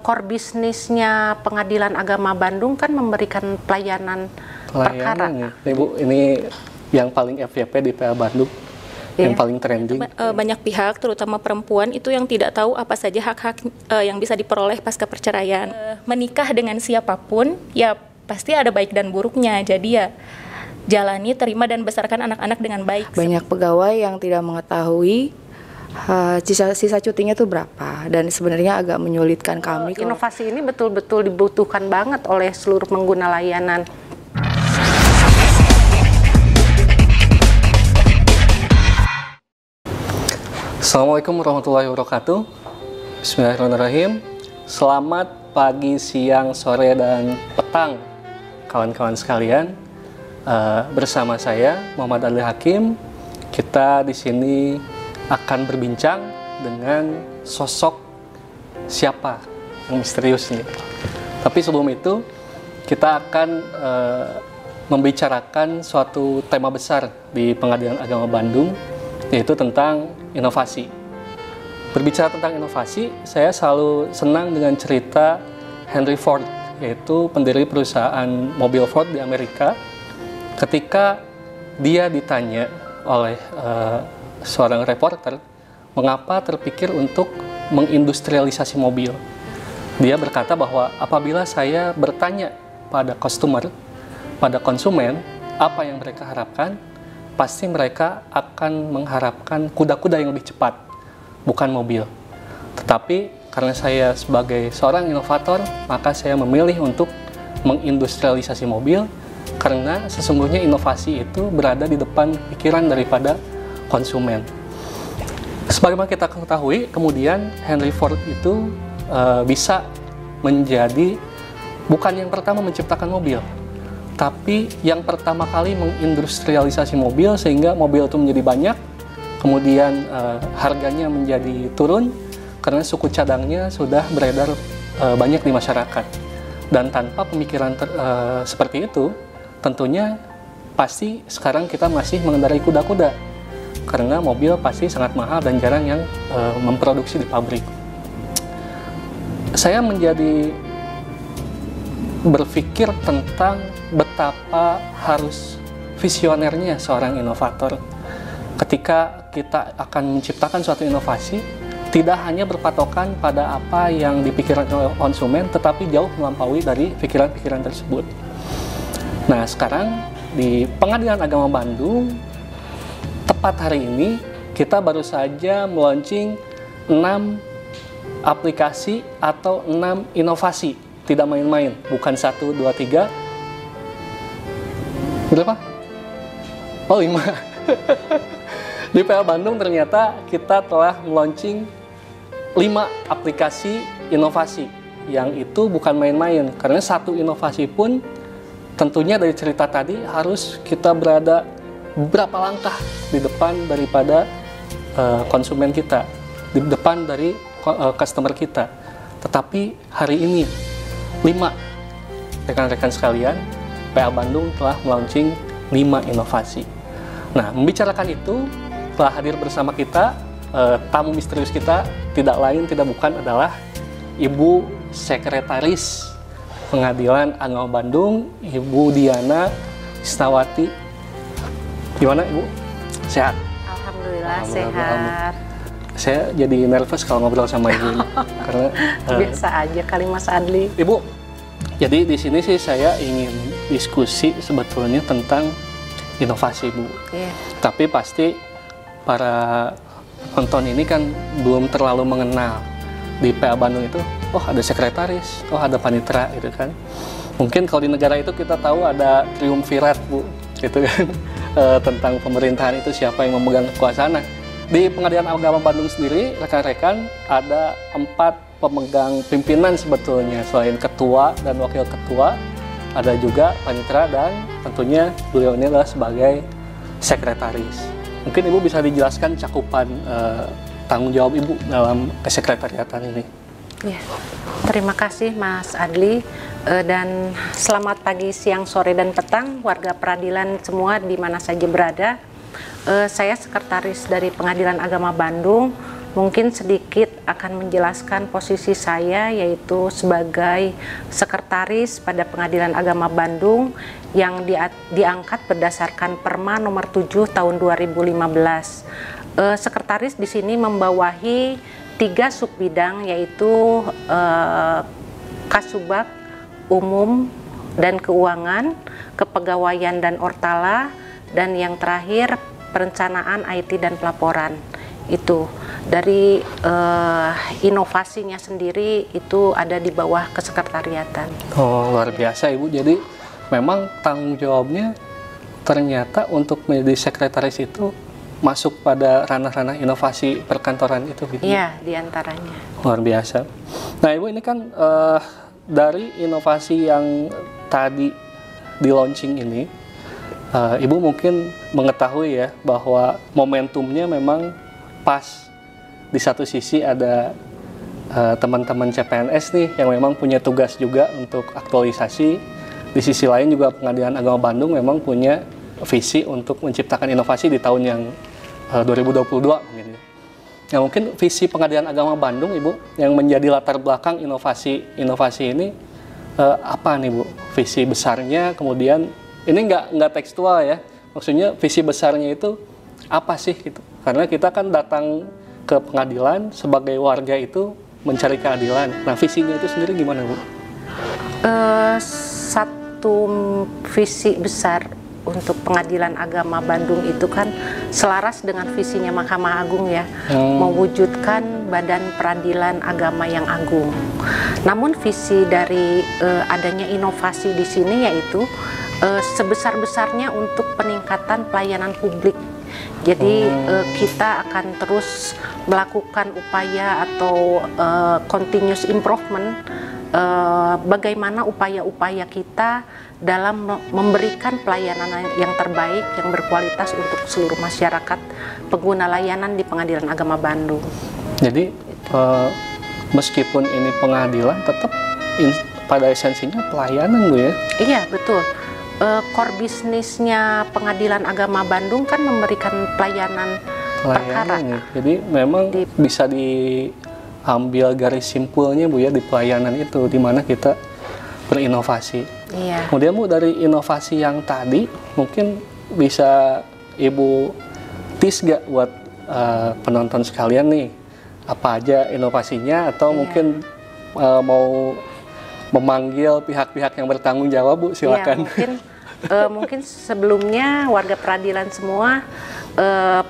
core bisnisnya Pengadilan Agama Bandung kan memberikan pelayanan perkara. Ya. Ibu, ini yang paling FYP di PA Bandung, yang paling trending. Banyak pihak, terutama perempuan, itu yang tidak tahu apa saja hak-hak yang bisa diperoleh pasca perceraian. Menikah dengan siapapun, ya pasti ada baik dan buruknya. Jadi ya jalani, terima, dan besarkan anak-anak dengan baik. Banyak pegawai yang tidak mengetahui sisa cutinya itu berapa, dan sebenarnya agak menyulitkan kami. Inovasi ini betul-betul dibutuhkan banget oleh seluruh pengguna layanan. Assalamualaikum warahmatullahi wabarakatuh. Bismillahirrahmanirrahim. Selamat pagi, siang, sore, dan petang kawan-kawan sekalian. Bersama saya Muhammad Ali Hakim. Kita di sini akan berbincang dengan sosok siapa yang misterius ini. Tapi sebelum itu kita akan membicarakan suatu tema besar di Pengadilan Agama Bandung, yaitu tentang inovasi. Berbicara tentang inovasi, saya selalu senang dengan cerita Henry Ford, yaitu pendiri perusahaan mobil Ford di Amerika. Ketika dia ditanya oleh seorang reporter, mengapa terpikir untuk mengindustrialisasi mobil. Dia berkata bahwa apabila saya bertanya pada pada konsumen, apa yang mereka harapkan, pasti mereka akan mengharapkan kuda-kuda yang lebih cepat, bukan mobil. Tetapi karena saya sebagai seorang inovator, maka saya memilih untuk mengindustrialisasi mobil, karena sesungguhnya inovasi itu berada di depan pikiran daripada konsumen. Sebagaimana kita ketahui, kemudian Henry Ford itu bisa menjadi bukan yang pertama menciptakan mobil, tapi yang pertama kali mengindustrialisasi mobil sehingga mobil itu menjadi banyak, kemudian harganya menjadi turun karena suku cadangnya sudah beredar banyak di masyarakat. Dan tanpa pemikiran seperti itu, tentunya pasti sekarang kita masih mengendarai kuda-kuda, karena mobil pasti sangat mahal dan jarang yang memproduksi di pabrik. Saya menjadi berpikir tentang betapa harus visionernya seorang inovator. Ketika kita akan menciptakan suatu inovasi, tidak hanya berpatokan pada apa yang dipikirkan oleh konsumen, tetapi jauh melampaui dari pikiran-pikiran tersebut. Nah, sekarang di Pengadilan Agama Bandung, tepat hari ini, kita baru saja meluncing 6 aplikasi atau 6 inovasi. Tidak main-main, bukan 1, 2, 3. Berapa? Oh, 5. Di PA Bandung ternyata kita telah meluncing 5 aplikasi inovasi. Yang itu bukan main-main, karena satu inovasi pun tentunya dari cerita tadi harus kita berada beberapa langkah di depan daripada konsumen kita, di depan dari customer kita. Tetapi hari ini 5 rekan-rekan sekalian, PA Bandung telah melaunching 5 inovasi. Nah, membicarakan itu telah hadir bersama kita tamu misterius kita, tidak lain tidak bukan adalah Ibu Sekretaris Pengadilan Agama Bandung, Ibu Diana Isnawati. Gimana Ibu? Sehat? Alhamdulillah sehat. Saya jadi nervous kalau ngobrol sama Ibu karena biasa aja kali Mas Adli. Ibu, jadi di sini sih saya ingin diskusi sebetulnya tentang inovasi, Bu. Yeah. Tapi pasti para penonton ini kan belum terlalu mengenal di PA Bandung itu. Oh, ada sekretaris, oh ada panitera gitu kan. Mungkin kalau di negara itu kita tahu ada triumvirat, Bu, gitu kan. Tentang pemerintahan itu siapa yang memegang kekuasaan. Nah, di Pengadilan Agama Bandung sendiri, rekan-rekan, ada 4 pemegang pimpinan sebetulnya. Selain ketua dan wakil ketua, ada juga panitera dan tentunya beliau ini adalah sebagai sekretaris. Mungkin Ibu bisa dijelaskan cakupan tanggung jawab Ibu dalam kesekretariatan ini. Ya, terima kasih Mas Adli. Dan selamat pagi, siang, sore, dan petang warga peradilan semua di mana saja berada. Saya sekretaris dari Pengadilan Agama Bandung mungkin sedikit akan menjelaskan posisi saya, yaitu sebagai sekretaris pada Pengadilan Agama Bandung yang diangkat berdasarkan Perma nomor 7 tahun 2015. Sekretaris di sini membawahi 3 subbidang, yaitu Kasubag, Umum dan Keuangan, Kepegawaian dan Ortala, dan yang terakhir Perencanaan IT dan Pelaporan. Itu dari inovasinya sendiri itu ada di bawah kesekretariatan. Oh, luar biasa Ibu. Jadi memang tanggung jawabnya ternyata untuk menjadi sekretaris itu masuk pada ranah-ranah inovasi perkantoran itu gitu. Iya, diantaranya. Luar biasa. Nah Ibu, ini kan dari inovasi yang tadi di launching ini, Ibu mungkin mengetahui ya bahwa momentumnya memang pas. Di satu sisi ada teman-teman CPNS nih yang memang punya tugas juga untuk aktualisasi. Di sisi lain juga Pengadilan Agama Bandung memang punya visi untuk menciptakan inovasi di tahun yang 2022 mungkin ya. Nah, mungkin visi Pengadilan Agama Bandung Ibu yang menjadi latar belakang inovasi ini apa nih Bu? Visi besarnya, kemudian ini nggak tekstual ya, maksudnya visi besarnya itu apa sih gitu? Karena kita kan datang ke pengadilan sebagai warga itu mencari keadilan. Nah visinya itu sendiri gimana Bu? Satu visi besar untuk Pengadilan Agama Bandung itu kan selaras dengan visinya Mahkamah Agung ya, mewujudkan badan peradilan agama yang agung. Namun visi dari adanya inovasi di sini yaitu sebesar-besarnya untuk peningkatan pelayanan publik. Jadi kita akan terus melakukan upaya atau continuous improvement, bagaimana upaya-upaya kita dalam memberikan pelayanan yang terbaik, yang berkualitas untuk seluruh masyarakat pengguna layanan di Pengadilan Agama Bandung. Jadi meskipun ini pengadilan, tetap pada esensinya pelayanan Bu ya? Iya, betul. Core bisnisnya Pengadilan Agama Bandung kan memberikan pelayanan perkara. Jadi memang bisa diambil garis simpulnya Bu ya di pelayanan itu, di mana kita berinovasi. Iya. Kemudian Bu, dari inovasi yang tadi mungkin bisa Ibu tease gak buat penonton sekalian nih, apa aja inovasinya, atau mungkin mau memanggil pihak-pihak yang bertanggung jawab Bu, silakan. Iya, mungkin sebelumnya warga peradilan semua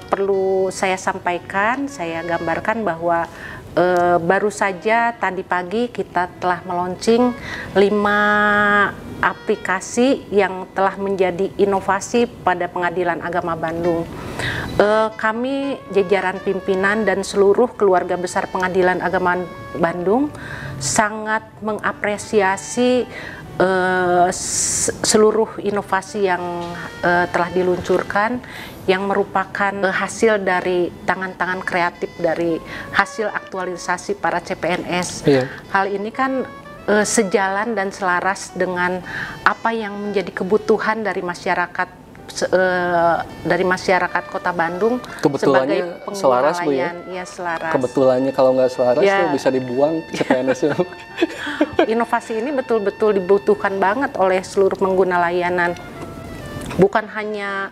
perlu saya sampaikan, saya gambarkan bahwa baru saja tadi pagi kita telah meluncing 5 aplikasi yang telah menjadi inovasi pada Pengadilan Agama Bandung. Kami jajaran pimpinan dan seluruh keluarga besar Pengadilan Agama Bandung sangat mengapresiasi seluruh inovasi yang telah diluncurkan, yang merupakan hasil dari tangan-tangan kreatif dari hasil aktualisasi para CPNS. Iya. Hal ini kan sejalan dan selaras dengan apa yang menjadi kebutuhan dari masyarakat Kota Bandung sebagai pengguna layanan. Ya, selaras. Kebetulannya kalau nggak selaras tuh bisa dibuang CPNS. Inovasi ini betul-betul dibutuhkan banget oleh seluruh pengguna layanan. Bukan hanya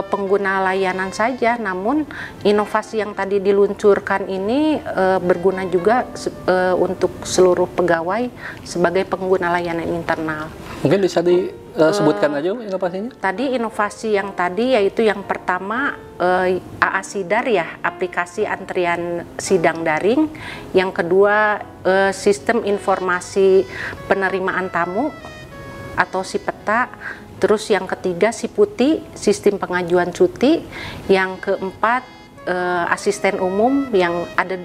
pengguna layanan saja, namun inovasi yang tadi diluncurkan ini berguna juga untuk seluruh pegawai sebagai pengguna layanan internal. Mungkin bisa disebutkan aja inovasinya? Tadi inovasi yang tadi yaitu yang pertama AA Sidar ya, aplikasi antrian sidang daring. Yang kedua sistem informasi penerimaan tamu atau SIPETA. Terus yang ketiga SIPUTI, sistem pengajuan cuti. Yang keempat asisten umum, yang ada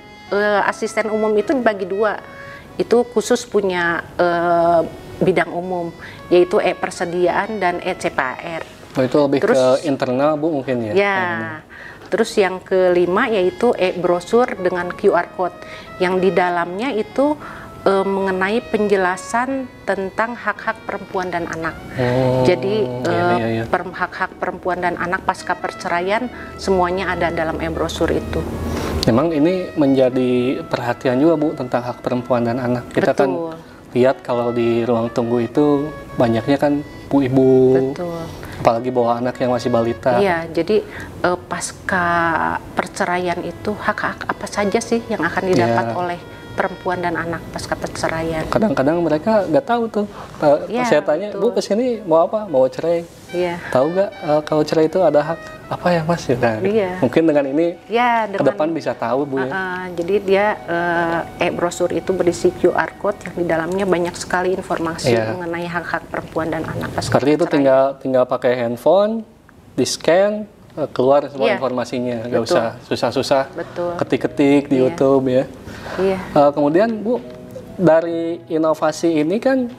asisten umum itu dibagi 2. Itu khusus punya bidang umum, yaitu persediaan dan CPAR. Oh, itu lebih ke internal Bu mungkin ya? Ya. Terus yang kelima yaitu brosur dengan QR code, yang di dalamnya itu mengenai penjelasan tentang hak-hak perempuan dan anak. Jadi hak-hak perempuan dan anak pasca perceraian semuanya ada dalam brosur itu. Memang ini menjadi perhatian juga Bu tentang hak perempuan dan anak. Kita kan Betul. lihat kalau di ruang tunggu itu banyaknya kan ibu-ibu, Betul. apalagi bawa anak yang masih balita. Iya, jadi pasca perceraian itu hak-hak apa saja sih yang akan didapat Iya. oleh perempuan dan anak pasca perceraian? Kadang-kadang mereka nggak tahu tuh. Iya, Saya tanya, betul. Bu kesini mau apa? Mau cerai? Iya. Tahu nggak kalau cerai itu ada hak apa ya Mas? Nah, Iya. mungkin dengan ini Ya, ke depan bisa tahu Bu ya. jadi dia e-brosur itu berisi QR code yang di dalamnya banyak sekali informasi Iya. mengenai hak-hak perempuan dan anak pasca Seperti itu perceraian. tinggal pakai handphone, di scan, keluar semua Iya. informasinya, nggak Betul. usah susah-susah Betul. ketik-ketik di Iya. YouTube ya. Iya. Kemudian Bu, dari inovasi ini kan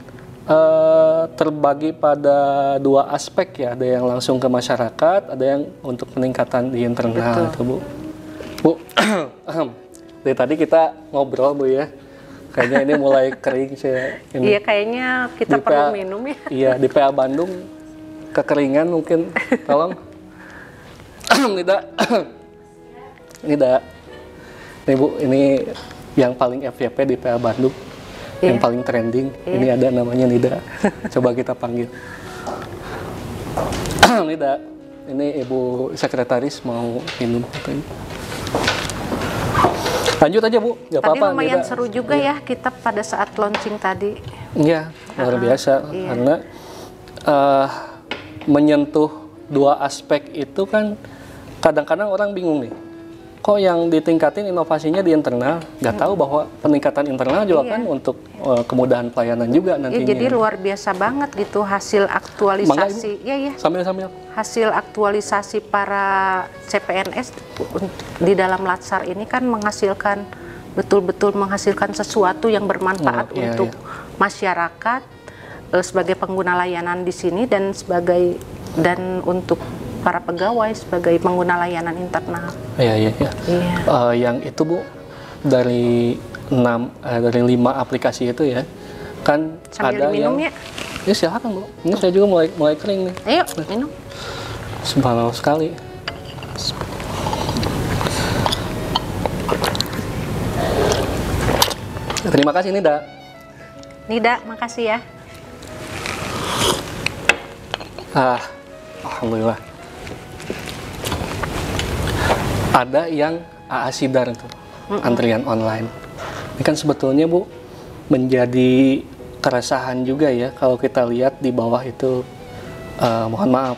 terbagi pada dua aspek ya, ada yang langsung ke masyarakat, ada yang untuk peningkatan di internal itu Bu. Bu, dari tadi kita ngobrol Bu ya, kayaknya ini mulai kering saya. Ini. Iya, kayaknya kita Di perlu PA minum ya. Iya, di PA Bandung kekeringan mungkin. Tolong. Nida. Nida. Nih Bu, ini yang paling FYP di PA Bandung. Yang paling trending. Ini ada namanya Nida. Coba kita panggil. Nida. Ini Ibu Sekretaris mau minum katanya. Lanjut aja Bu, nggak Tadi apa-apa. lumayan Nida. seru juga ya kita pada saat launching tadi. Iya, luar biasa iya. karena menyentuh dua aspek itu kan kadang-kadang orang bingung nih. Kok yang ditingkatin inovasinya di internal, nggak tahu bahwa peningkatan internal juga kan untuk kemudahan pelayanan juga Ya, nantinya. jadi luar biasa banget gitu hasil aktualisasi. Iya, iya. Sambil-sambil. Hasil aktualisasi para CPNS di dalam Latsar ini kan menghasilkan betul-betul menghasilkan sesuatu yang bermanfaat Iya, untuk masyarakat sebagai pengguna layanan di sini dan untuk para pegawai sebagai pengguna layanan internal. Iya, iya, iya. Iya. Yang itu Bu dari 5 aplikasi itu ya kan Sambil ada diminum yang ya. Ya silakan Bu. Ini saya juga mulai kering nih. Ayo minum. Subhanallah sekali. Terima kasih Nida. Nida, makasih ya. Alhamdulillah. Ada yang AA Sidar itu, antrian online. Ini kan sebetulnya Bu menjadi keresahan juga ya kalau kita lihat di bawah itu, mohon maaf,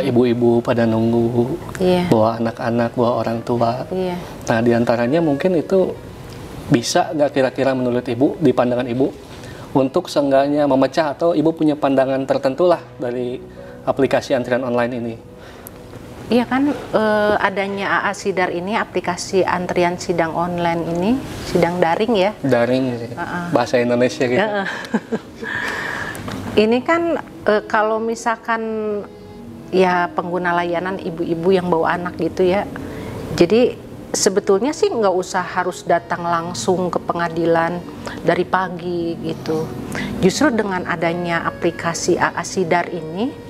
ibu-ibu pada nunggu, Iya. bawa anak-anak, bawa orang tua. Iya. Nah diantaranya mungkin itu bisa nggak kira-kira menurut Ibu, di pandangan Ibu, untuk seenggaknya memecah atau Ibu punya pandangan tertentu lah dari aplikasi antrian online ini? Iya kan adanya AA Sidar ini, aplikasi antrian sidang online ini, sidang daring ya. Daring sih, bahasa Indonesia gitu. Ini kan kalau misalkan ya pengguna layanan ibu-ibu yang bawa anak gitu ya. Jadi sebetulnya sih nggak usah harus datang langsung ke pengadilan dari pagi gitu. Justru dengan adanya aplikasi AA Sidar ini,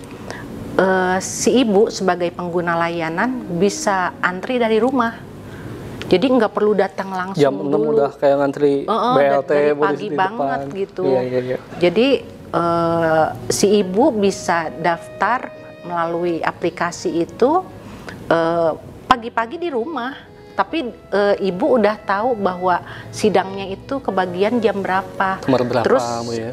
si ibu sebagai pengguna layanan bisa antri dari rumah. Jadi nggak perlu datang langsung Jam 6 dulu. udah kayak ngantri BLT dari boleh pagi di banget depan. gitu. Iya, iya, iya. Jadi si ibu bisa daftar melalui aplikasi itu pagi-pagi di rumah. Tapi ibu udah tahu bahwa sidangnya itu kebagian jam berapa. Nomor berapa, Terus Bu, ya?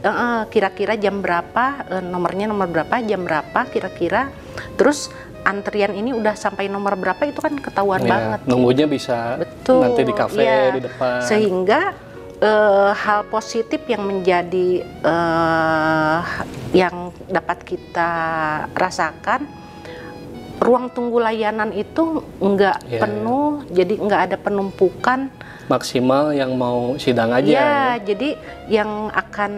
kira-kira jam berapa, nomornya nomor berapa, jam berapa kira-kira. Terus antrian ini udah sampai nomor berapa itu kan ketahuan Iya, banget. nunggunya bisa Betul. nanti di kafe, Iya. di depan. Sehingga hal positif yang menjadi yang dapat kita rasakan, ruang tunggu layanan itu nggak Iya. penuh, jadi nggak ada penumpukan. Maksimal yang mau sidang aja. Ya, jadi yang akan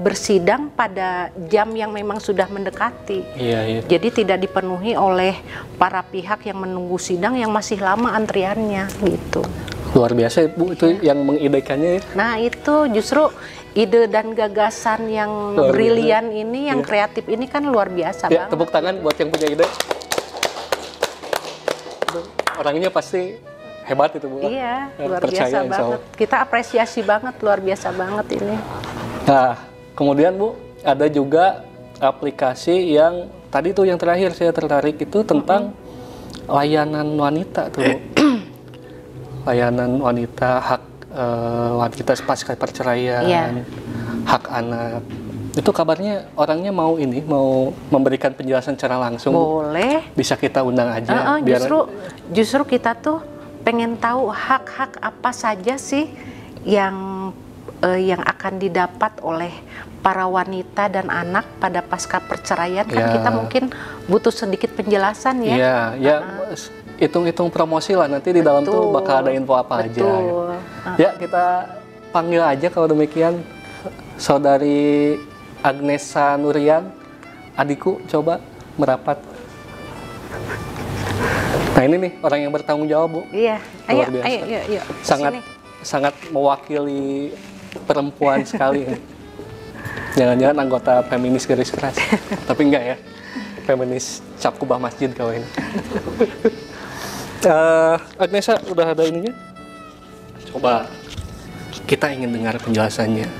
bersidang pada jam yang memang sudah mendekati. Iya, iya. Jadi tidak dipenuhi oleh para pihak yang menunggu sidang yang masih lama antriannya gitu. Luar biasa Bu, itu yang mengidekannya ya. Nah itu justru ide dan gagasan yang Luar biasa. brilian ini, yang kreatif ini kan luar biasa Ya, banget. tepuk tangan buat yang punya ide. Orangnya pasti hebat itu Bu. Iya, luar Percaya, biasa insya Allah. banget. Kita apresiasi banget, luar biasa banget ini. Nah, kemudian Bu, ada juga aplikasi yang tadi tuh yang terakhir saya tertarik itu tentang layanan wanita tuh Bu. Layanan wanita, hak wanita pasca perceraian, Iya. hak anak. Itu kabarnya orangnya mau memberikan penjelasan secara langsung. Boleh. Bisa kita undang aja. Justru kita tuh pengen tahu hak-hak apa saja sih yang akan didapat oleh para wanita dan anak pada pasca perceraian. Kan kita mungkin butuh sedikit penjelasan ya. Iya, ya hitung-hitung promosi lah, nanti di dalam tuh bakal ada info apa aja. Ya, kita panggil aja kalau demikian Saudari Agnesa Nurian, adikku, coba merapat. Nah ini nih orang yang bertanggung jawab Bu. Iya, Luar biasa. ayo. Sangat mewakili perempuan sekali. Jangan-jangan anggota feminis garis keras, tapi enggak ya, feminis cap kubah masjid kau ini. Agnesa udah ada ininya? Coba kita ingin dengar penjelasannya.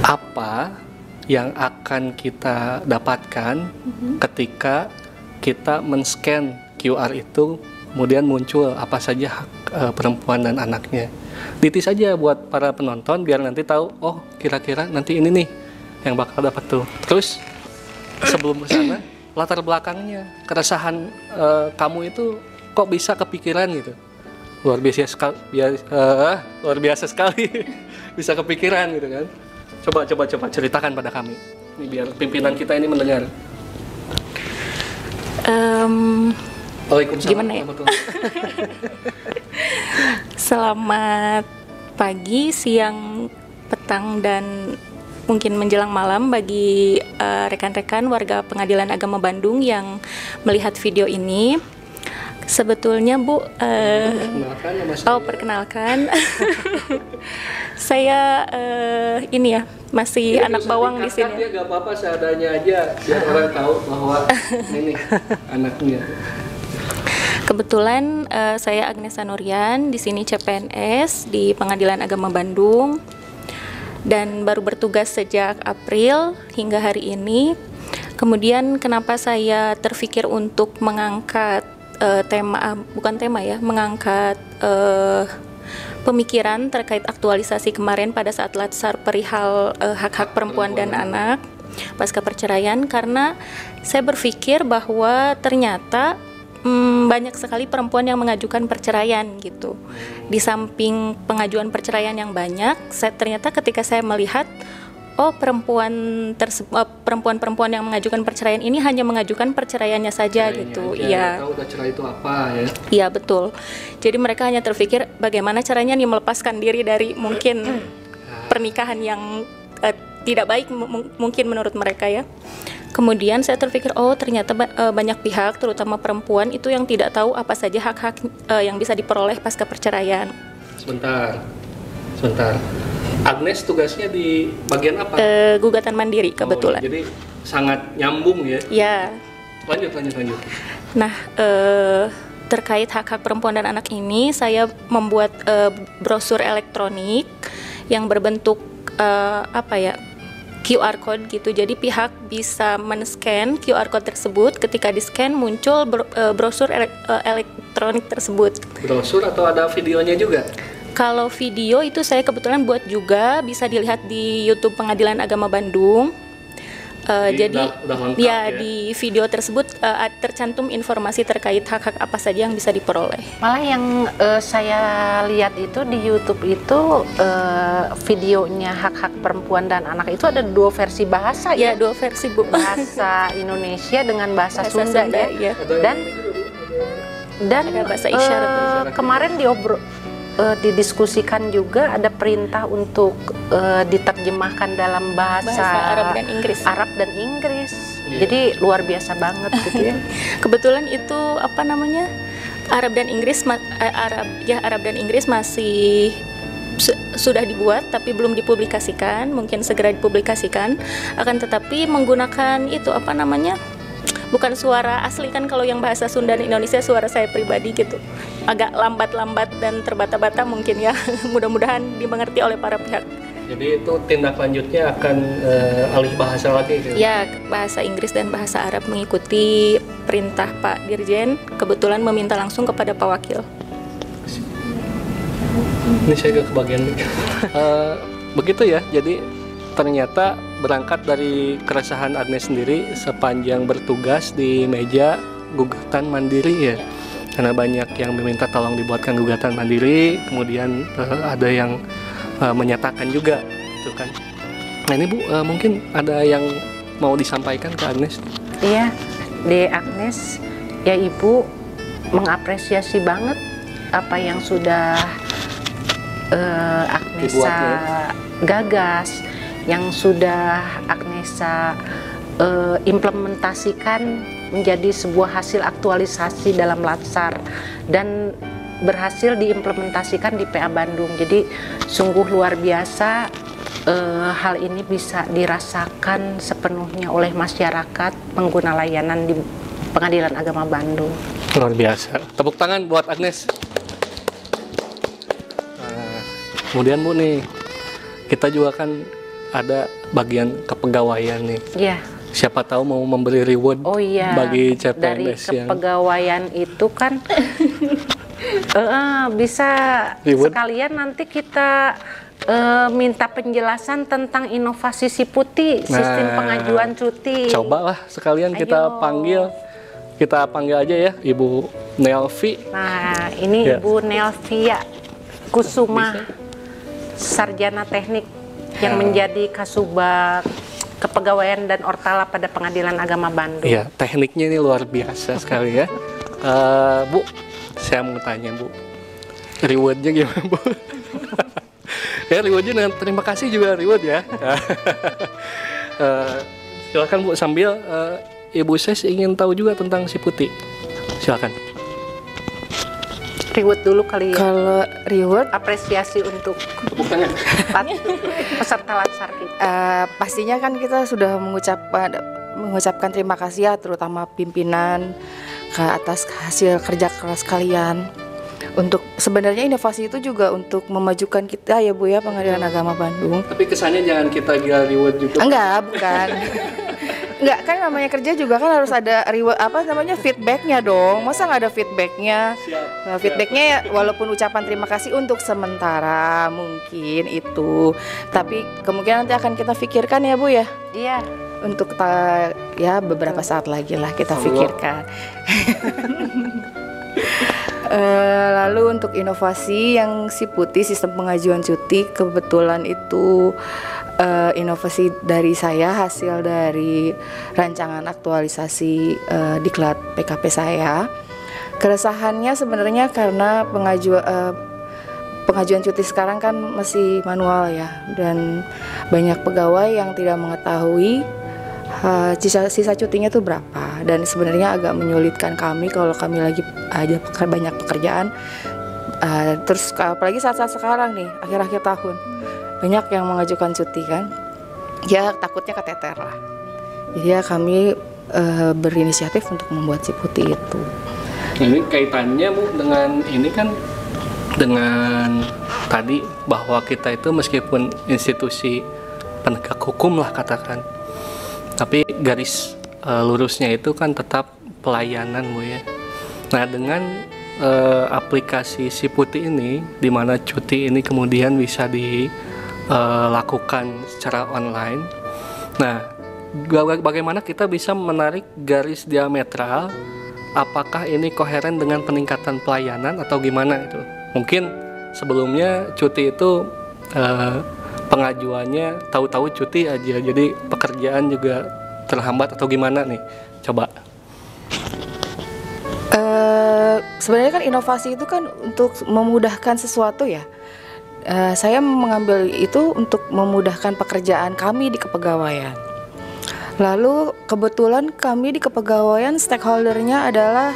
Apa yang akan kita dapatkan ketika kita men-scan QR itu, kemudian muncul apa saja hak perempuan dan anaknya. Ditis aja buat para penonton biar nanti tahu, oh kira-kira nanti ini nih yang bakal dapat tuh. Terus sebelum ke sana, latar belakangnya, keresahan kamu itu kok bisa kepikiran gitu. Luar biasa sekali bisa kepikiran gitu kan. Coba ceritakan pada kami. Ini biar pimpinan kita ini mendengar. Waalaikumsalam. Gimana ya? Selamat pagi, siang, petang, dan mungkin menjelang malam bagi rekan-rekan warga Pengadilan Agama Bandung yang melihat video ini. Sebetulnya Bu, perkenalkan, saya ini ya masih anak bawang di sini. Ya nggak apa-apa, seadanya aja biar orang tahu bahwa ini anaknya. Kebetulan saya Agnesa Nurian, di sini CPNS di Pengadilan Agama Bandung dan baru bertugas sejak April hingga hari ini. Kemudian kenapa saya terpikir untuk mengangkat mengangkat pemikiran terkait aktualisasi kemarin pada saat latsar perihal hak-hak perempuan dan anak pasca perceraian, karena saya berpikir bahwa ternyata banyak sekali perempuan yang mengajukan perceraian gitu. Di samping pengajuan perceraian yang banyak, ternyata ketika saya melihat perempuan-perempuan yang mengajukan perceraian ini hanya mengajukan perceraiannya saja gitu. Iya. Tahu udah cerai itu apa ya? Iya, betul. Jadi mereka hanya terpikir bagaimana caranya nih melepaskan diri dari mungkin pernikahan yang tidak baik mungkin menurut mereka ya. Kemudian saya terpikir ternyata banyak pihak terutama perempuan itu yang tidak tahu apa saja hak-hak yang bisa diperoleh pasca perceraian. Sebentar. Agnes tugasnya di bagian apa? Gugatan mandiri kebetulan. Jadi sangat nyambung ya? Ya. Lanjut. Nah, terkait hak-hak perempuan dan anak ini, saya membuat brosur elektronik yang berbentuk QR code gitu. Jadi pihak bisa men-scan QR code tersebut. Ketika di-scan muncul brosur elektronik tersebut. Brosur atau ada videonya juga? Kalau video itu saya kebetulan buat juga, bisa dilihat di YouTube Pengadilan Agama Bandung. Jadi udah lengkap, ya di video tersebut tercantum informasi terkait hak-hak apa saja yang bisa diperoleh. Malah yang saya lihat itu di YouTube itu videonya hak-hak perempuan dan anak itu ada 2 versi bahasa ya? 2 versi Bu. Bahasa Indonesia dengan bahasa Sunda ya. Dan ada bahasa isyarat. Kemarin didiskusikan juga ada perintah untuk diterjemahkan dalam bahasa Arab dan Inggris. Jadi luar biasa banget gitu ya. Kebetulan itu Arab dan Inggris masih sudah dibuat tapi belum dipublikasikan, mungkin segera dipublikasikan. Akan tetapi menggunakan itu bukan suara asli kan, kalau yang bahasa Sunda dan Indonesia suara saya pribadi gitu. agak lambat-lambat dan terbata-bata mungkin ya. Mudah-mudahan dimengerti oleh para pihak. Jadi itu tindak lanjutnya akan alih bahasa lagi gitu? Ya, bahasa Inggris dan bahasa Arab mengikuti perintah Pak Dirjen. Kebetulan meminta langsung kepada Pak Wakil. Ini saya ke kebagian begitu ya. Jadi ternyata berangkat dari keresahan Agnes sendiri sepanjang bertugas di meja gugatan mandiri ya, karena banyak yang meminta tolong dibuatkan gugatan mandiri, kemudian ada yang menyatakan juga gitu kan. Nah ini Bu, mungkin ada yang mau disampaikan ke Agnes? Iya, di Agnes ya, Ibu mengapresiasi banget apa yang sudah Agnesa gagas, yang sudah Agnesa implementasikan menjadi sebuah hasil aktualisasi dalam Latsar dan berhasil diimplementasikan di PA Bandung. Jadi sungguh luar biasa, hal ini bisa dirasakan sepenuhnya oleh masyarakat pengguna layanan di Pengadilan Agama Bandung. Luar biasa. Tepuk tangan buat Agnes. Kemudian Bu nih, kita juga kan ada bagian kepegawaian nih. Iya. Siapa tahu mau memberi reward bagi CPNS dari kepegawaian itu kan bisa reward. Sekalian nanti kita minta penjelasan tentang inovasi Siputi, sistem pengajuan cuti. Cobalah sekalian kita panggil aja ya Ibu Nelvi. Nah ini ya. Ibu Nelvia Kusuma, sarjana teknik yang menjadi Kasubag Kepegawaian dan Ortala pada Pengadilan Agama Bandung. Iya, tekniknya ini luar biasa sekali ya. Bu, saya mau tanya Bu, rewardnya gimana Bu? Ya rewardnya dengan terima kasih juga reward ya. Silakan Bu, sambil Ibu Ses ingin tahu juga tentang Siputi. Silakan. Reward dulu kali ya. Kalau reward, apresiasi untuk peserta Latsar kita. Pastinya kan kita sudah mengucapkan terima kasih ya, terutama pimpinan ke atas hasil kerja keras kalian. Untuk sebenarnya inovasi itu juga untuk memajukan kita ya Bu ya, Pengadilan Agama Bandung. Tapi kesannya jangan kita gila reward juga. Enggak, bukan. Enggak, kan namanya kerja juga kan harus ada reward, feedbacknya dong. Masa nggak ada feedbacknya? Nah, feedbacknya ya, walaupun ucapan terima kasih untuk sementara mungkin itu, tapi kemungkinan nanti akan kita pikirkan ya Bu ya. Iya. Untuk ya beberapa saat lagi lah kita pikirkan. Lalu untuk inovasi yang Siputi, sistem pengajuan cuti, kebetulan itu inovasi dari saya, hasil dari rancangan aktualisasi diklat PKP saya. Keresahannya sebenarnya karena pengajuan cuti sekarang kan masih manual ya, dan banyak pegawai yang tidak mengetahui sisa cutinya tuh berapa, dan sebenarnya agak menyulitkan kami kalau kami lagi ada banyak pekerjaan. Terus apalagi saat-saat sekarang nih, akhir-akhir tahun banyak yang mengajukan cuti kan, ya takutnya keteter lah. Jadi ya kami berinisiatif untuk membuat Siputi itu. Ini kaitannya Bu dengan ini kan, dengan tadi bahwa kita itu meskipun institusi penegak hukum lah katakan, tapi garis lurusnya itu kan tetap pelayanan Bu ya. Nah dengan aplikasi Siputi ini, di mana cuti ini kemudian bisa dilakukan secara online. Nah bagaimana kita bisa menarik garis diametral? Apakah ini koheren dengan peningkatan pelayanan atau gimana itu? Mungkin sebelumnya cuti itu pengajuannya tahu-tahu cuti aja, jadi pekerjaan juga terhambat atau gimana nih? Coba. Sebenarnya kan inovasi itu kan untuk memudahkan sesuatu ya. Saya mengambil itu untuk memudahkan pekerjaan kami di kepegawaian. Lalu kebetulan kami di kepegawaian stakeholdernya adalah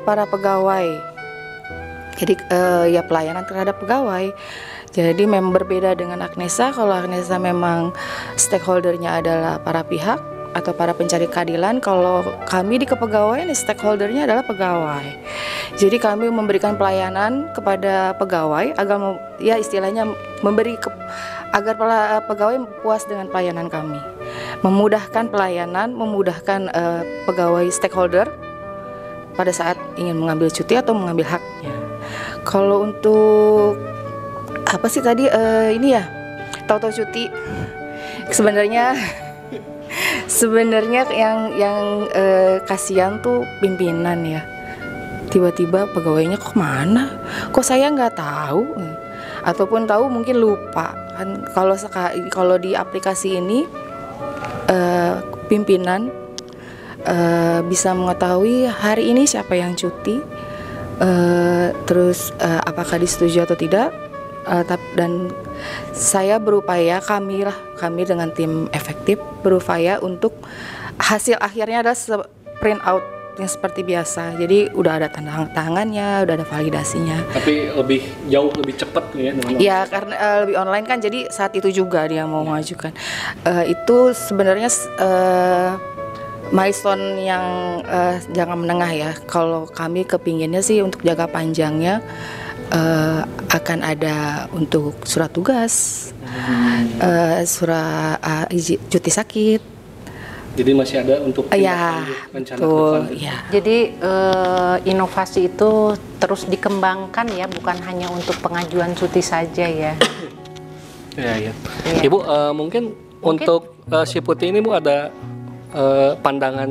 para pegawai. Jadi ya pelayanan terhadap pegawai. Jadi memang berbeda dengan Agnesa. Kalau Agnesa memang stakeholdernya adalah para pihak, atau para pencari keadilan. Kalau kami di kepegawaian, stakeholdernya adalah pegawai. Jadi kami memberikan pelayanan kepada pegawai agar ya istilahnya agar pegawai puas dengan pelayanan kami. Memudahkan pelayanan, memudahkan pegawai stakeholder pada saat ingin mengambil cuti atau mengambil haknya. Kalau untuk apa sih tadi ini ya, tahu-tahu cuti. Sebenarnya yang kasihan tuh pimpinan ya. Tiba-tiba pegawainya kok mana? Kok saya nggak tahu? Ataupun tahu mungkin lupa. Kan kalau di aplikasi ini pimpinan bisa mengetahui hari ini siapa yang cuti, terus apakah disetujui atau tidak. Dan saya berupaya, kami dengan tim efektif berupaya untuk hasil akhirnya adalah print out yang seperti biasa. Jadi udah ada tanda tangannya, udah ada validasinya. Tapi jauh lebih cepat ya? Ya karena lebih online kan, jadi saat itu juga dia mau mengajukan. Itu sebenarnya milestone yang jangka menengah ya. Kalau kami kepinginnya sih untuk jangka panjangnya akan ada untuk surat tugas, surat cuti sakit. Jadi masih ada untuk rencana depan. Ya. Jadi inovasi itu terus dikembangkan ya, bukan hanya untuk pengajuan cuti saja ya. Ya. Ibu mungkin untuk si Putih ini Bu ada pandangan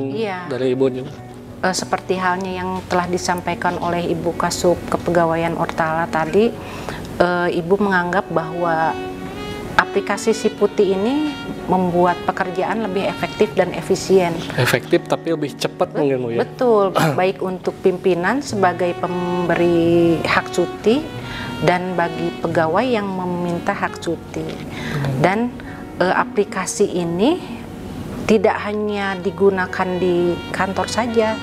dari Ibu juga? Seperti halnya yang telah disampaikan oleh Ibu Kasub Kepegawaian Ortala tadi, Ibu menganggap bahwa aplikasi Si Putih ini membuat pekerjaan lebih efektif dan efisien. Efektif tapi lebih cepat mungkin Bu ya? Betul, baik untuk pimpinan sebagai pemberi hak cuti dan bagi pegawai yang meminta hak cuti. Dan aplikasi ini tidak hanya digunakan di kantor saja.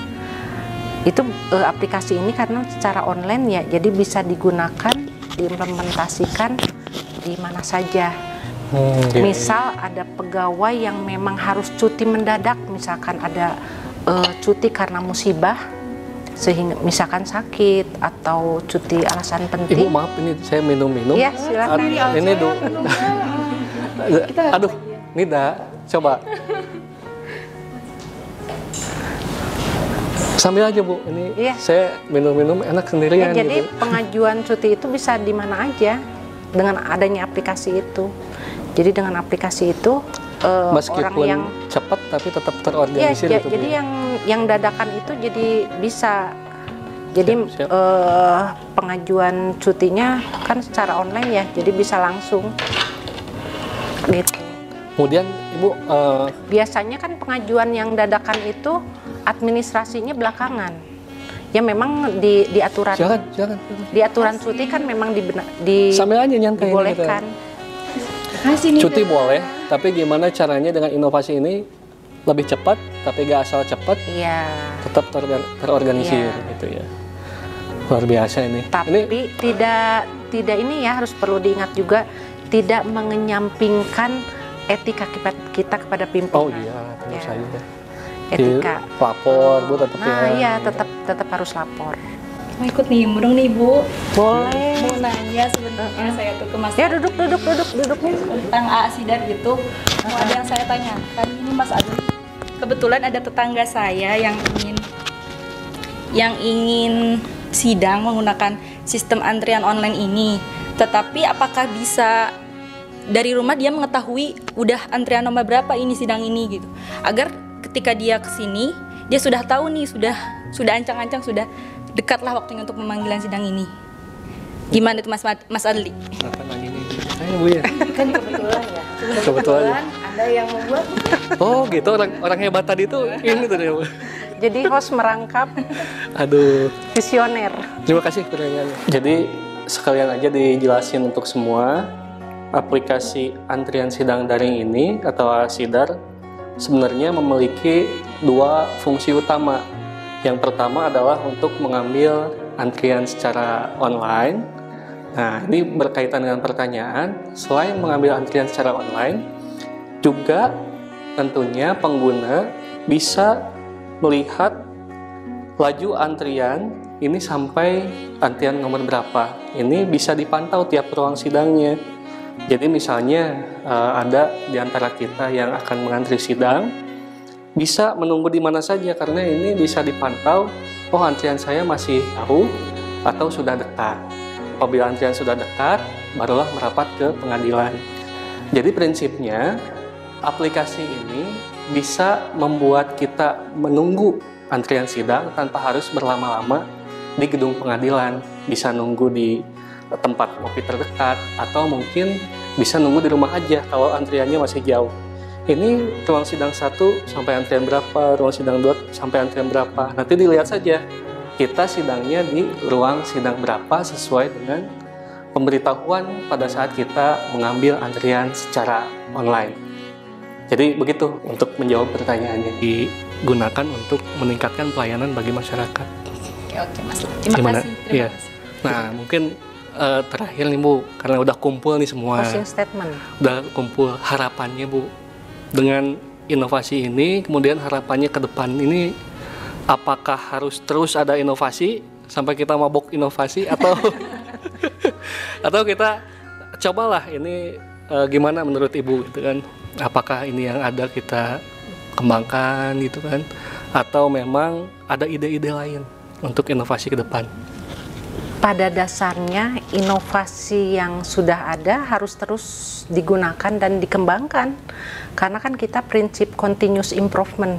Itu aplikasi ini karena secara online ya, jadi bisa digunakan, diimplementasikan di mana saja. Misal ada pegawai yang memang harus cuti mendadak, misalkan ada cuti karena musibah, sehingga misalkan sakit atau cuti alasan penting. Ibu maaf, ini saya minum-minum. Iya, silakan. Ini dong. Aduh, Nida, coba. Sambil aja Bu, ini saya minum-minum enak sendirian. Ya, jadi gitu. pengajuan cuti itu bisa di mana aja dengan adanya aplikasi itu. Jadi dengan aplikasi itu meskipun orang yang cepat tapi tetap terorganisir. Ya, jadi yang dadakan itu jadi bisa. Jadi pengajuan cutinya kan secara online ya, jadi bisa langsung. Gitu. Kemudian Ibu biasanya kan pengajuan yang dadakan itu administrasinya belakangan. Ya memang di aturan. Jangan. Di aturan cuti kan memang sambil aja nyantai dibolehkan. Cuti boleh, tapi gimana caranya dengan inovasi ini lebih cepat, tapi gak asal cepat, tetap terorganisir gitu ya. Luar biasa ini. Tapi tidak ini ya, harus perlu diingat juga, tidak mengenyampingkan etika kita kepada pimpinan. Oh iya, tentu saja. Etika. Lapor Bu tetap ya. Nah iya, tetap harus lapor. Mau ikut nimbrung nih Bu? Boleh. Mau nanya sebenarnya saya tuh ke Mas. Ya duduk nih. Tentang Sidar gitu. Mau ada yang saya tanyakan. Ini Mas Adli. Kebetulan ada tetangga saya yang ingin sidang menggunakan sistem antrian online ini. Tetapi apakah bisa dari rumah dia mengetahui udah antrian nomor berapa ini sidang ini gitu. Agar ketika dia kesini dia sudah tahu nih, sudah ancang-ancang, sudah dekatlah waktunya untuk pemanggilan sidang ini. Gimana itu Mas Adli? Kenapa nanya ini? Ayo Bu ya. Kan kebetulan ya. Kebetulan Anda yang membuat. Oh gitu, orang hebat tadi tuh ini tuh Bu. Jadi host merangkap. Aduh. Visioner. Terima kasih pertanyaannya. Jadi sekalian aja dijelasin untuk semua, aplikasi antrian sidang daring ini atau Sidar sebenarnya memiliki dua fungsi utama. Yang pertama adalah untuk mengambil antrian secara online. Nah, ini berkaitan dengan pertanyaan, selain mengambil antrian secara online, juga tentunya pengguna bisa melihat laju antrian ini sampai antrian nomor berapa. Ini bisa dipantau tiap ruang sidangnya. Jadi misalnya ada di antara kita yang akan mengantri sidang, bisa menunggu di mana saja karena ini bisa dipantau, oh antrian saya masih jauh atau sudah dekat. Apabila antrian sudah dekat, barulah merapat ke pengadilan. Jadi prinsipnya, aplikasi ini bisa membuat kita menunggu antrian sidang tanpa harus berlama-lama di gedung pengadilan. Bisa nunggu di tempat kopi terdekat, atau mungkin bisa nunggu di rumah aja kalau antriannya masih jauh. Ini ruang sidang 1 sampai antrian berapa, ruang sidang 2 sampai antrian berapa. Nanti dilihat saja kita sidangnya di ruang sidang berapa sesuai dengan pemberitahuan pada saat kita mengambil antrian secara online. Jadi begitu untuk menjawab pertanyaannya, digunakan untuk meningkatkan pelayanan bagi masyarakat. Oke Mas, terima kasih. Iya. Nah mungkin terakhir nih Bu, karena udah kumpul nih semua. Closing statement. Udah kumpul, harapannya Bu dengan inovasi ini, kemudian harapannya ke depan ini, apakah harus terus ada inovasi sampai kita mabok inovasi atau atau kita cobalah ini gimana menurut Ibu gitu kan? Apakah ini yang ada kita kembangkan gitu kan? Atau memang ada ide-ide lain untuk inovasi ke depan? Pada dasarnya inovasi yang sudah ada harus terus digunakan dan dikembangkan, karena kan kita prinsip continuous improvement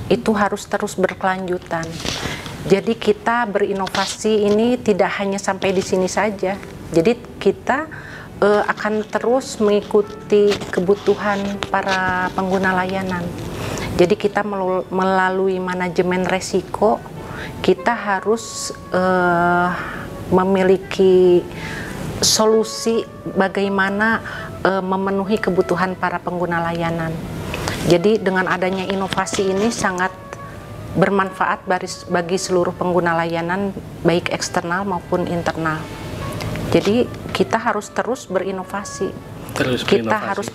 itu harus terus berkelanjutan. Jadi kita berinovasi ini tidak hanya sampai di sini saja. Jadi kita akan terus mengikuti kebutuhan para pengguna layanan. Jadi kita melalui manajemen resiko, kita harus memiliki solusi bagaimana memenuhi kebutuhan para pengguna layanan. Jadi dengan adanya inovasi ini sangat bermanfaat bagi seluruh pengguna layanan baik eksternal maupun internal. Jadi kita harus terus berinovasi. Kita harus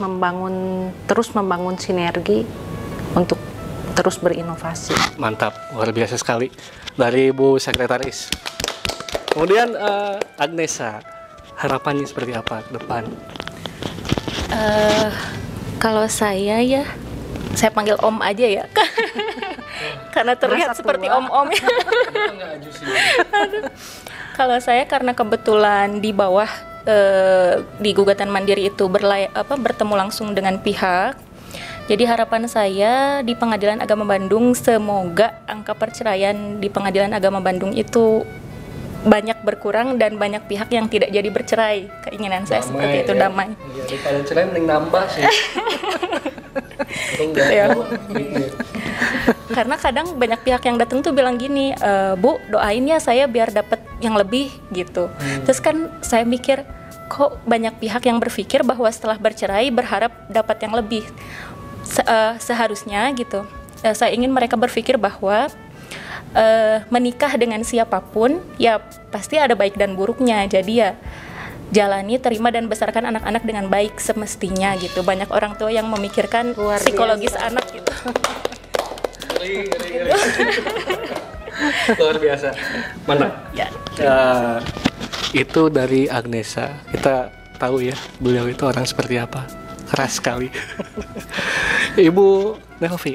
terus membangun sinergi untuk terus berinovasi. Mantap, luar biasa sekali dari Bu Sekretaris. Kemudian Agnesa, harapannya seperti apa ke depan? Kalau saya ya, saya panggil Om aja ya, karena terlihat seperti Om-om ya. Kalau saya karena kebetulan di bawah di gugatan mandiri itu bertemu langsung dengan pihak. Jadi harapan saya di Pengadilan Agama Bandung, semoga angka perceraian di Pengadilan Agama Bandung itu banyak berkurang dan banyak pihak yang tidak jadi bercerai. Keinginan saya seperti itu, damai. Iya, kalau cerai mending nambah sih. Gitu ya. Karena kadang banyak pihak yang datang tuh bilang gini, Bu doain ya saya biar dapat yang lebih gitu. Terus kan saya mikir, kok banyak pihak yang berpikir bahwa setelah bercerai berharap dapat yang lebih. Seharusnya gitu, saya ingin mereka berpikir bahwa menikah dengan siapapun ya pasti ada baik dan buruknya. Jadi ya jalani, terima dan besarkan anak-anak dengan baik semestinya gitu. Banyak orang tua yang memikirkan psikologis anak gitu. Luar biasa. Mantap. Ya. Itu dari Agnesa. Kita tahu ya beliau itu orang seperti apa. Keras sekali. Ibu Nelvi,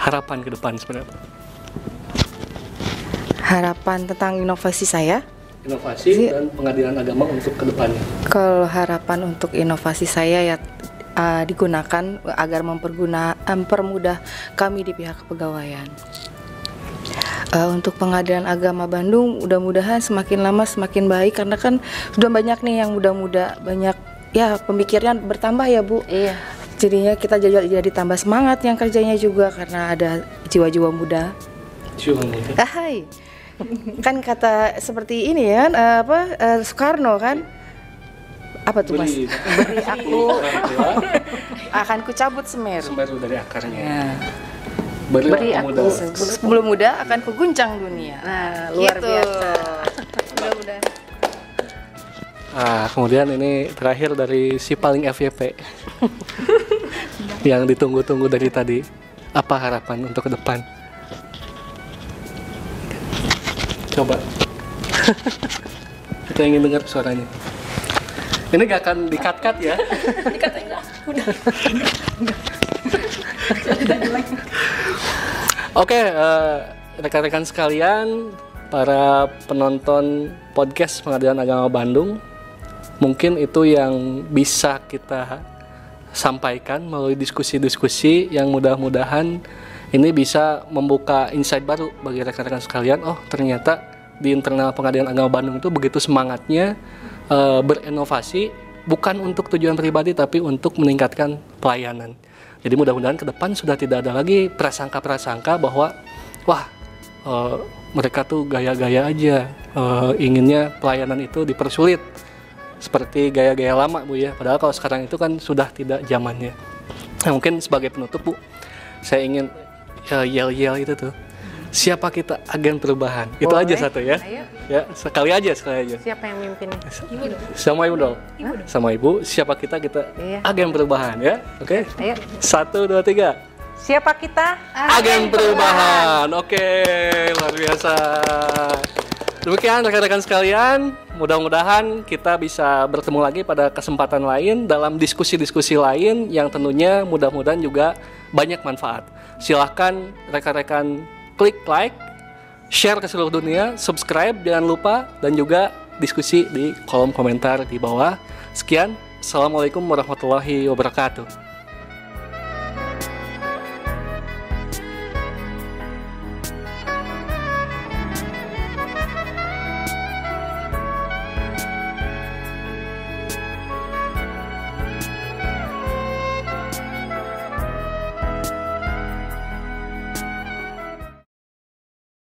harapan ke depan seperti apa? Harapan tentang inovasi saya? Inovasi dan pengadilan agama untuk ke depannya. Kalau harapan untuk inovasi saya ya digunakan agar mempermudah kami di pihak kepegawaian. Untuk Pengadilan Agama Bandung mudah-mudahan semakin lama semakin baik, karena kan sudah banyak nih yang muda-muda, banyak ya pemikirnya bertambah ya Bu. Iya. Jadinya kita jadi tambah semangat yang kerjanya juga karena ada jiwa-jiwa muda. Jiwa muda. Hai. Kan kata seperti ini ya, Soekarno kan, apa tuh Mas? Beri aku akan kucabut Semeru dari akarnya. Ya. Beri aku sebelum muda akan kuguncang dunia. Nah, luar gitu. biasa. Mudah-mudahan. Kemudian ini terakhir dari si paling FYP. yang ditunggu-tunggu dari tadi. Apa harapan untuk ke depan? Coba. Kita ingin dengar suaranya. Ini gak akan di-cut-cut ya? Dikat enggak? Udah. Oke, rekan-rekan sekalian, para penonton podcast Pengadilan Agama Bandung, mungkin itu yang bisa kita sampaikan melalui diskusi-diskusi yang mudah-mudahan ini bisa membuka insight baru bagi rekan-rekan sekalian. Oh, ternyata di internal Pengadilan Agama Bandung itu begitu semangatnya berinovasi, bukan untuk tujuan pribadi tapi untuk meningkatkan pelayanan. Jadi mudah-mudahan ke depan sudah tidak ada lagi prasangka-prasangka bahwa wah mereka tuh gaya-gaya aja, inginnya pelayanan itu dipersulit seperti gaya-gaya lama Bu ya. Padahal kalau sekarang itu kan sudah tidak zamannya. Nah, mungkin sebagai penutup Bu, saya ingin yel-yel itu tuh. Siapa kita agen perubahan? Boleh. Itu aja satu ya. Ayo. Ya, sekali aja. Siapa yang mimpin? Ibu dong. Sama Ibu dong. Sama Ibu, siapa kita Iya. agen perubahan ya. Oke? Ayo. 1 2 3. Siapa kita? Agen perubahan. Oke, luar biasa. Demikian rekan-rekan sekalian, mudah-mudahan kita bisa bertemu lagi pada kesempatan lain dalam diskusi-diskusi lain yang tentunya mudah-mudahan juga banyak manfaat. Silahkan rekan-rekan klik like, share ke seluruh dunia, subscribe jangan lupa, dan juga diskusi di kolom komentar di bawah. Sekian, Assalamualaikum warahmatullahi wabarakatuh.